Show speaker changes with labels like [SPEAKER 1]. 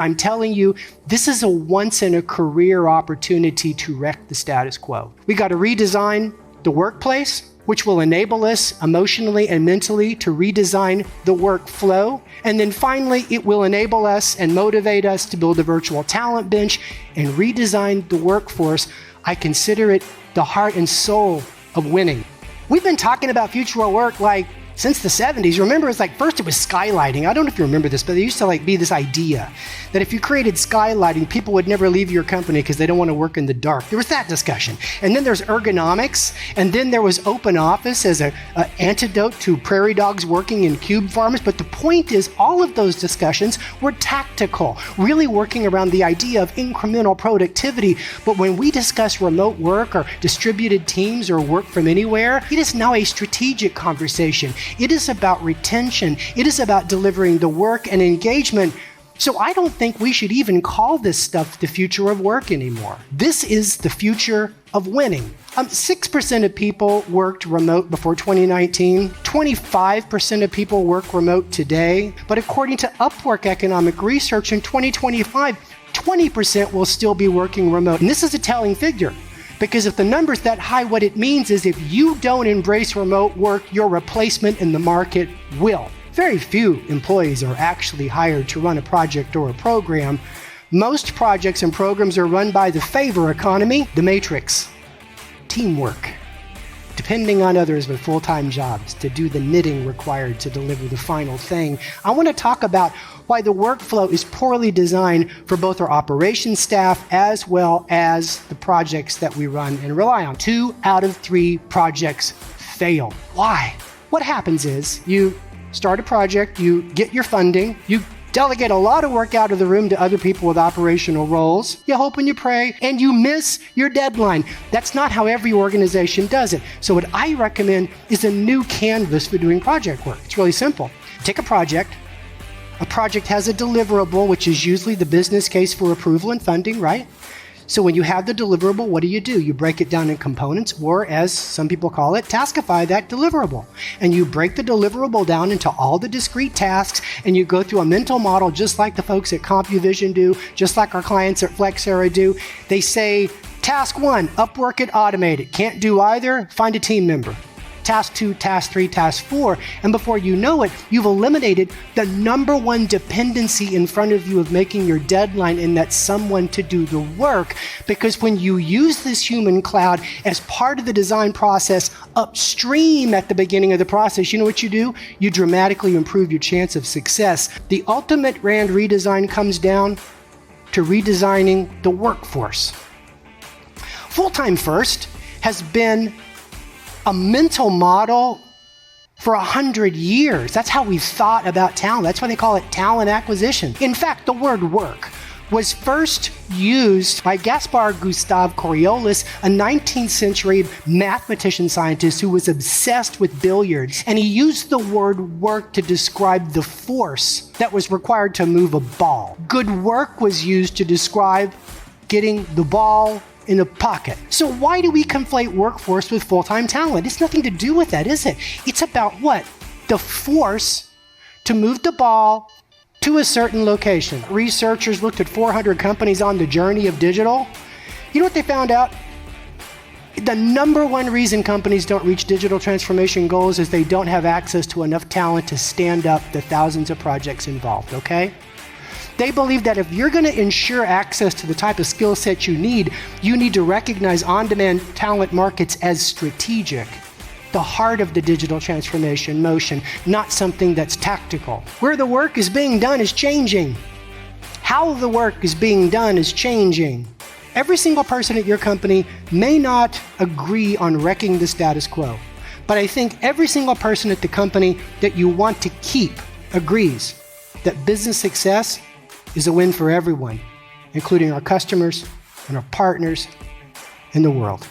[SPEAKER 1] I'm telling you, this is a once-in-a-career opportunity to wreck the status quo. We got to redesign the workplace, which will enable us emotionally and mentally to redesign the workflow. And then finally, it will enable us and motivate us to build a virtual talent bench and redesign the workforce. I consider it the heart and soul of winning. We've been talking about future of work since the 70s. Remember, it's first it was skylighting. I don't know if you remember this, but there used to be this idea that if you created skylighting, people would never leave your company because they don't want to work in the dark. There was that discussion. And then there's ergonomics. And then there was open office as an antidote to prairie dogs working in cube farms. But the point is, all of those discussions were tactical, really working around the idea of incremental productivity. But when we discuss remote work or distributed teams or work from anywhere, it is now a strategic conversation. It is about retention. It is about delivering the work and engagement. So I don't think we should even call this stuff the future of work anymore. This is the future of winning. 6% of people worked remote before 2019. 25% of people work remote today. But according to Upwork Economic Research, in 2025, 20% will still be working remote. And this is a telling figure. Because if the number's that high, what it means is if you don't embrace remote work, your replacement in the market will. Very few employees are actually hired to run a project or a program. Most projects and programs are run by the favor economy, the matrix, teamwork, depending on others with full-time jobs to do the knitting required to deliver the final thing. I want to talk about why the workflow is poorly designed for both our operations staff as well as the projects that we run and rely on. 2 out of 3 projects fail. Why? What happens is you start a project, you get your funding, you delegate a lot of work out of the room to other people with operational roles. You hope and you pray, and you miss your deadline. That's not how every organization does it. So what I recommend is a new canvas for doing project work. It's really simple. Take a project. A project has a deliverable, which is usually the business case for approval and funding, right? So when you have the deliverable, what do? You break it down in components, or as some people call it, taskify that deliverable. And you break the deliverable down into all the discrete tasks, and you go through a mental model just like the folks at CompuVision do, just like our clients at Flexera do. They say, task 1, Upwork it, automate it. Can't do either, find a team member. Task 2, task 3, task 4, and before you know it, you've eliminated the number one dependency in front of you of making your deadline, and that's someone to do the work. Because when you use this human cloud as part of the design process upstream at the beginning of the process, you know what you do? You dramatically improve your chance of success. The ultimate Rand redesign comes down to redesigning the workforce. Full-time first has been a mental model for 100 years. That's how we've thought about talent. That's why they call it talent acquisition. In fact, the word work was first used by Gaspar Gustave Coriolis, a 19th century mathematician scientist who was obsessed with billiards. And he used the word work to describe the force that was required to move a ball. Good work was used to describe getting the ball in a pocket. So why do we conflate workforce with full-time talent? It's nothing to do with that, is it? It's about what? The force to move the ball to a certain location. Researchers looked at 400 companies on the journey of digital. You know what they found out? The number one reason companies don't reach digital transformation goals is they don't have access to enough talent to stand up the thousands of projects involved, okay? They believe that if you're going to ensure access to the type of skill set you need to recognize on-demand talent markets as strategic, the heart of the digital transformation motion, not something that's tactical. Where the work is being done is changing. How the work is being done is changing. Every single person at your company may not agree on wrecking the status quo, but I think every single person at the company that you want to keep agrees that business success is a win for everyone, including our customers and our partners in the world.